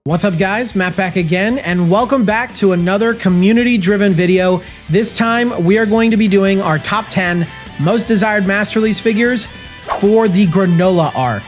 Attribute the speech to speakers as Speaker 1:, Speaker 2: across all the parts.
Speaker 1: What's up guys, Matt back again, and welcome back to another community-driven video. This time we are going to be doing our top 10 most desired Masterlise figures for the Granolah arc.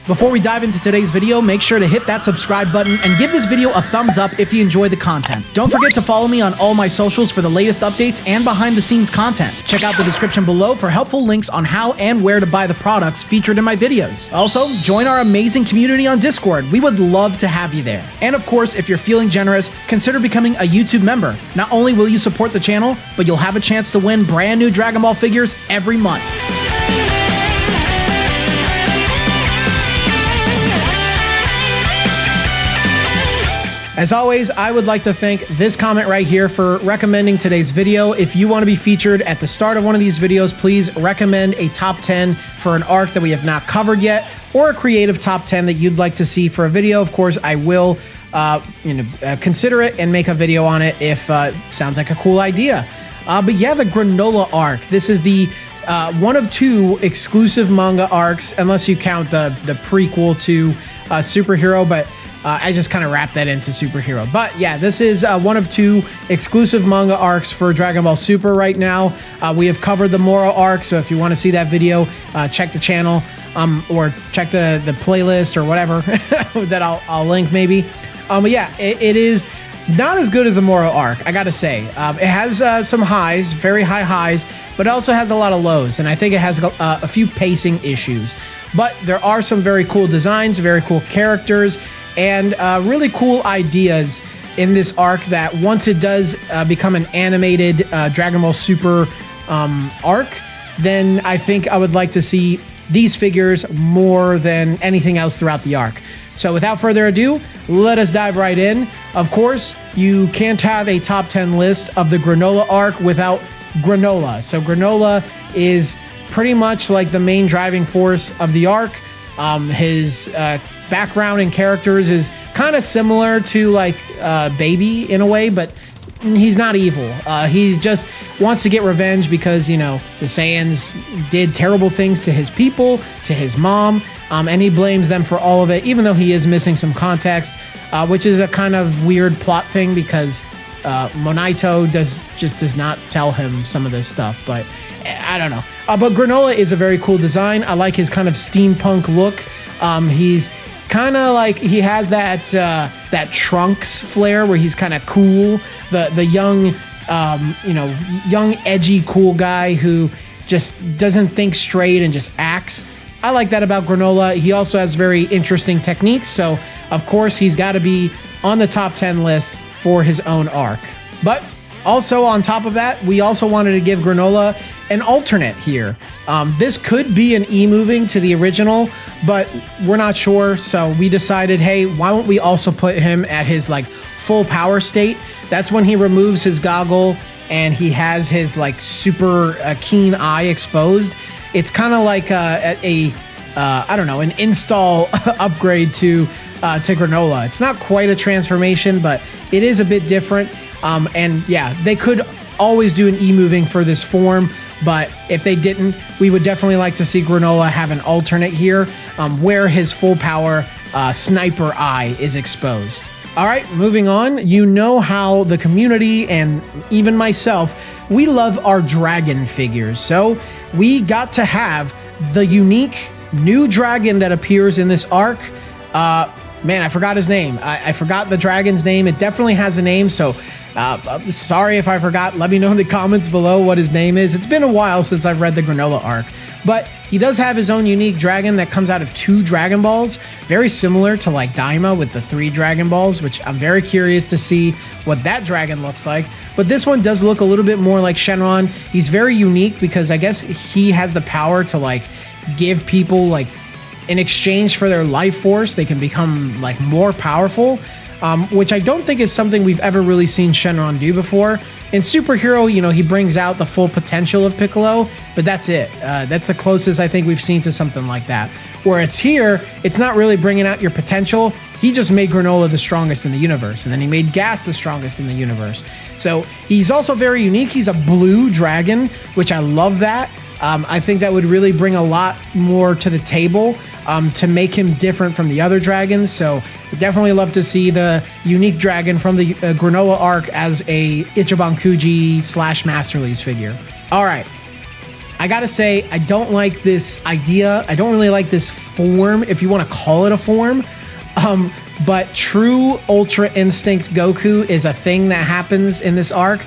Speaker 1: Before we dive into today's video, make sure to hit that subscribe button and give this video a thumbs up if you enjoy the content. Don't forget to follow me on all my socials for the latest updates and behind the scenes content. Check out the description below for helpful links on how and where to buy the products featured in my videos. Also, join our amazing community on Discord. We would love to have you there. And of course, if you're feeling generous, consider becoming a YouTube member. Not only will you support the channel, but you'll have a chance to win brand new Dragon Ball figures every month. As always, I would like to thank this comment right here for recommending today's video. If you want to be featured at the start of one of these videos, please recommend a top 10 for an arc that we have not covered yet, or a creative top 10 that you'd like to see for a video. Of course, I will consider it and make a video on it if sounds like a cool idea. But yeah, the Granolah arc. This is the one of two exclusive manga arcs, unless you count the prequel to Superhero, but I just kind of wrapped that into Superhero. But yeah, this is one of two exclusive manga arcs for Dragon Ball Super right now. We have covered the Moro arc, so if you want to see that video, check the channel or check the playlist or whatever that I'll link maybe. But yeah, it is not as good as the Moro arc, I gotta say. It has some highs, very high highs, but it also has a lot of lows, and I think it has a few pacing issues. But there are some very cool designs, very cool characters, and really cool ideas in this arc that once it does become an animated Dragon Ball Super arc, then I think I would like to see these figures more than anything else throughout the arc. So without further ado, let us dive right in. Of course, you can't have a top 10 list of the Granolah arc without Granolah. So Granolah is pretty much like the main driving force of the arc. His background and characters is kind of similar to like Baby in a way, but he's not evil. He's just wants to get revenge because, you know, the Saiyans did terrible things to his people, to his mom, and he blames them for all of it, even though he is missing some context, which is a kind of weird plot thing because Monaito does not tell him some of this stuff, but I don't know. But Granolah is a very cool design. I like his kind of steampunk look. He's kind of like, he has that Trunks flair where he's kind of cool, the young, young edgy cool guy who just doesn't think straight and just acts. I like that about Granolah. He also has very interesting techniques, so of course he's got to be on the top 10 list for his own arc. But also on top of that, we also wanted to give Granolah an alternate here. This could be an E-moving to the original, but we're not sure, so we decided, hey, why don't we also put him at his like full power state? That's when he removes his goggle and he has his like super keen eye exposed. It's kind of like I don't know, an install upgrade to Granolah. It's not quite a transformation, but it is a bit different. And yeah, they could always do an E-moving for this form, but if they didn't, we would definitely like to see Granolah have an alternate here, where his full power sniper eye is exposed. All right, moving on. You know how the community and even myself, we love our dragon figures. So we got to have the unique new dragon that appears in this arc. Man, I forgot his name. I forgot the dragon's name. It definitely has a name, so sorry if I forgot. Let me know in the comments below what his name is. It's been a while since I've read the Granolah arc, but he does have his own unique dragon that comes out of 2 Dragon Balls, very similar to like Daima with the 3 Dragon Balls, which I'm very curious to see what that dragon looks like. But this one does look a little bit more like Shenron. He's very unique because I guess he has the power to like give people, like, in exchange for their life force, they can become like more powerful, which I don't think is something we've ever really seen Shenron do before. In Superhero, you know, he brings out the full potential of Piccolo, but that's it. That's the closest I think we've seen to something like that. Where it's here, it's not really bringing out your potential. He just made Granolah the strongest in the universe, and then he made Gas the strongest in the universe. So he's also very unique. He's a blue dragon, which I love that. I think that would really bring a lot more to the table. to make him different from the other dragons. So definitely love to see the unique dragon from the Granolah arc as a Ichiban Kuji / Masterlise figure. All right. I gotta say, I don't like this idea. I don't really like this form, if you want to call it a form. But true Ultra Instinct Goku is a thing that happens in this arc.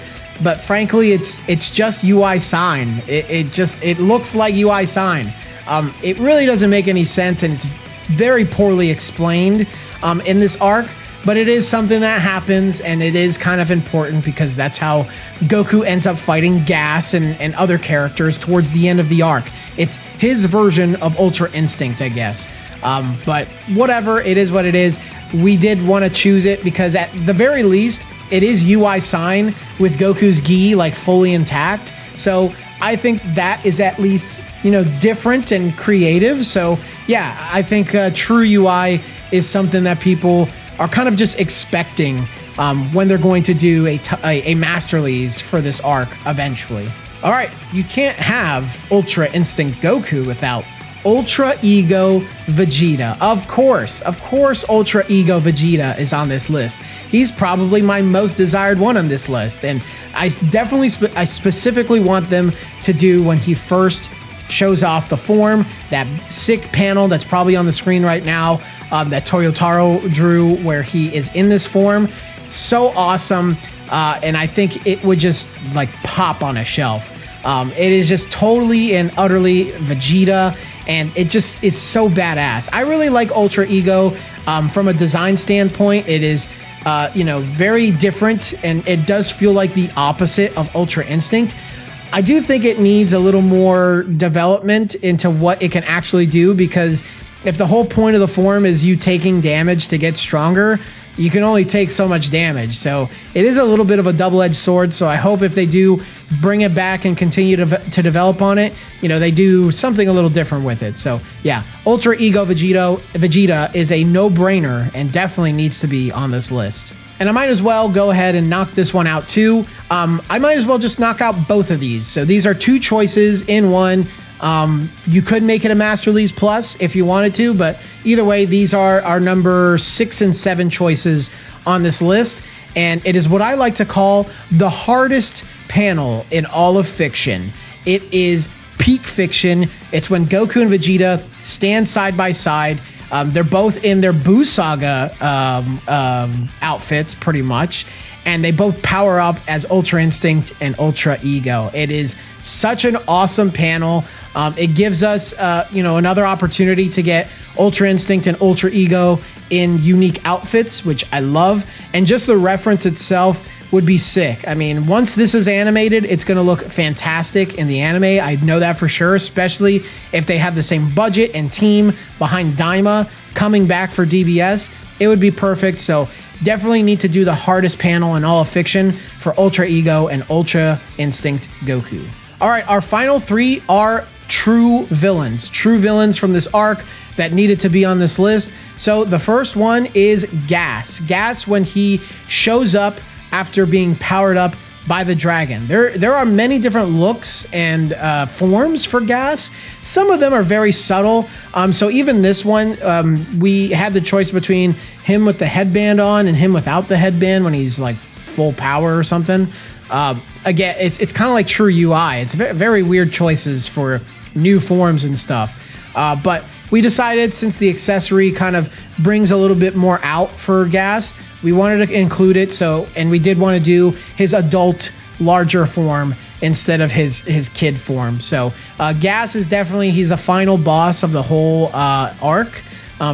Speaker 1: But frankly, it's just UI sign. It looks like UI sign. It really doesn't make any sense, and it's very poorly explained in this arc. But it is something that happens, and it is kind of important because that's how Goku ends up fighting Gas and other characters towards the end of the arc. It's his version of Ultra Instinct, I guess. But whatever, it is what it is. We did want to choose it because at the very least, it is UI sign with Goku's gi like fully intact. So I think that is at least, you know, different and creative. So yeah, I think true UI is something that people are kind of just expecting when they're going to do a Masterlise for this arc eventually. All right, you can't have Ultra Instinct Goku without Ultra Ego Vegeta. Of course, Ultra Ego Vegeta is on this list. He's probably my most desired one on this list, and I definitely, I specifically want them to do when he first shows off the form, that sick panel that's probably on the screen right now, that Toyotaro drew where he is in this form. So awesome, and I think it would just like pop on a shelf. It is just totally and utterly Vegeta, and it just is so badass. I really like Ultra Ego from a design standpoint. It is, you know, very different, and it does feel like the opposite of Ultra Instinct. I do think it needs a little more development into what it can actually do, because if the whole point of the form is you taking damage to get stronger, you can only take so much damage. So it is a little bit of a double-edged sword. So I hope if they do bring it back and continue to develop on it, you know, they do something a little different with it. So yeah, Ultra Ego Vegeta is a no-brainer and definitely needs to be on this list. And I might as well go ahead and knock this one out too. I might as well just knock out both of these. So these are two choices in one. You could make it a Masterlise Plus if you wanted to, but either way, these are our number 6 and 7 choices on this list. And it is what I like to call the hardest panel in all of fiction. It is peak fiction. It's when Goku and Vegeta stand side by side. They're both in their Buu Saga outfits, pretty much, and they both power up as Ultra Instinct and Ultra Ego. It is such an awesome panel. It gives us, you know, another opportunity to get Ultra Instinct and Ultra Ego in unique outfits, which I love, and just the reference itself would be sick. I mean, once this is animated, it's going to look fantastic in the anime. I know that for sure, especially if they have the same budget and team behind Daima coming back for DBS. It would be perfect. So definitely need to do the hardest panel in all of fiction for Ultra Ego and Ultra Instinct Goku. All right, our final 3 are true villains from this arc that needed to be on this list. So the first one is Gas. Gas, when he shows up after being powered up by the dragon. There are many different looks and forms for Gas. Some of them are very subtle. So even this one, we had the choice between him with the headband on and him without the headband when he's like full power or something. Again, it's kind of like true UI. It's very weird choices for new forms and stuff. But we decided, since the accessory kind of brings a little bit more out for Gas, we wanted to include it. So, and we did want to do his adult, larger form instead of his kid form. So Gas is definitely, he's the final boss of the whole arc,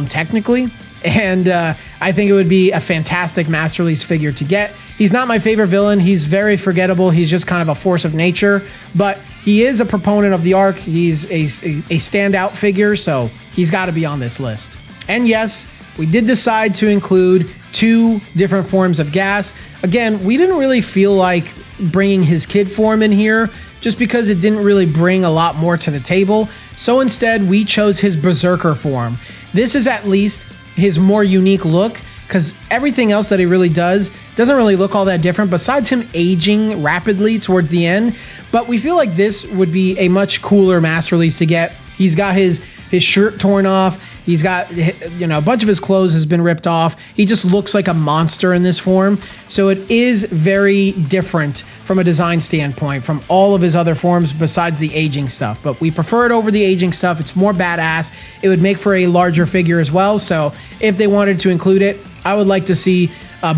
Speaker 1: technically. And I think it would be a fantastic Masterlise figure to get. He's not my favorite villain. He's very forgettable. He's just kind of a force of nature, but he is a proponent of the arc. He's a standout figure, so he's got to be on this list. And yes, we did decide to include 2 different forms of Gas. Again, we didn't really feel like bringing his kid form in here just because it didn't really bring a lot more to the table. So instead, we chose his Berserker form. This is at least his more unique look, because everything else that he really doesn't really look all that different besides him aging rapidly towards the end. But we feel like this would be a much cooler Masterlise to get. He's got his shirt torn off. He's got, you know, a bunch of his clothes has been ripped off. He just looks like a monster in this form. So it is very different from a design standpoint from all of his other forms besides the aging stuff. But we prefer it over the aging stuff. It's more badass. It would make for a larger figure as well. So if they wanted to include it, I would like to see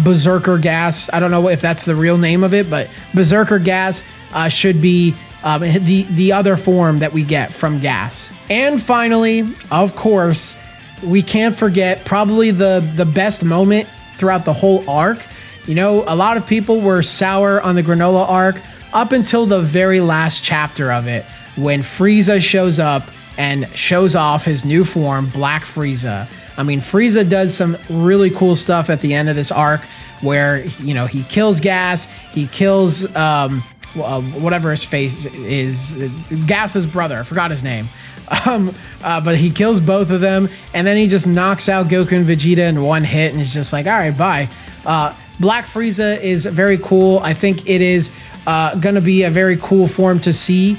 Speaker 1: Berserker Gas. I don't know if that's the real name of it, but Berserker Gas should be the other form that we get from Gas. And finally, of course, we can't forget probably the best moment throughout the whole arc. You know, a lot of people were sour on the Granolah arc up until the very last chapter of it, when Frieza shows up and shows off his new form, Black Frieza. I mean, Frieza does some really cool stuff at the end of this arc where, you know, he kills Gas, he kills whatever his face is, Gas's brother, I forgot his name. But he kills both of them, and then he just knocks out Goku and Vegeta in one hit, and he's just like, all right, bye. Black Frieza is very cool. I think it is going to be a very cool form to see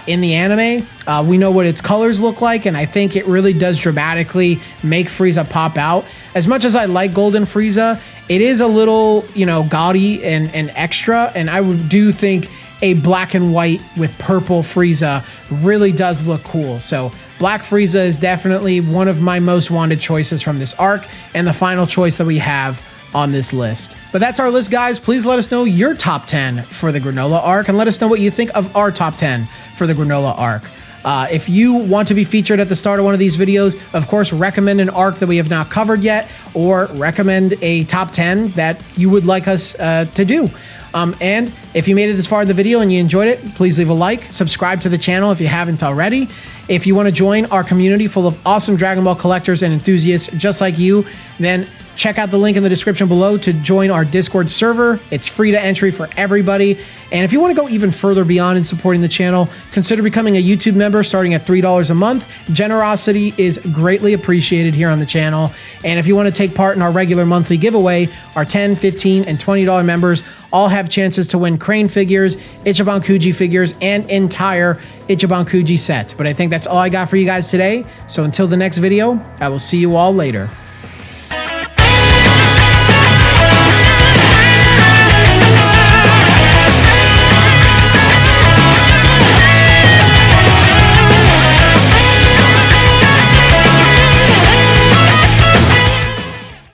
Speaker 1: in the anime. We know what its colors look like, and I think it really does dramatically make Frieza pop out. As much as I like Golden Frieza, it is a little, you know, gaudy and extra, and I do think a black and white with purple Frieza really does look cool. So Black Frieza is definitely one of my most wanted choices from this arc, and the final choice that we have on this list. But that's our list, guys. Please let us know your top 10 for the Granolah arc, and let us know what you think of our top 10 for the Granolah arc. If you want to be featured at the start of one of these videos, of course, recommend an arc that we have not covered yet, or recommend a top 10 that you would like us to do. And if you made it this far in the video and you enjoyed it, please leave a like, subscribe to the channel if you haven't already. If you want to join our community full of awesome Dragon Ball collectors and enthusiasts just like you, then check out the link in the description below to join our Discord server. It's free to entry for everybody. And if you want to go even further beyond in supporting the channel, consider becoming a YouTube member starting at $3 a month. Generosity is greatly appreciated here on the channel. And if you want to take part in our regular monthly giveaway, our $10, $15, and $20 members all have chances to win Crane figures, Ichiban Kuji figures, and entire Ichiban Kuji sets. But I think that's all I got for you guys today. So until the next video, I will see you all later.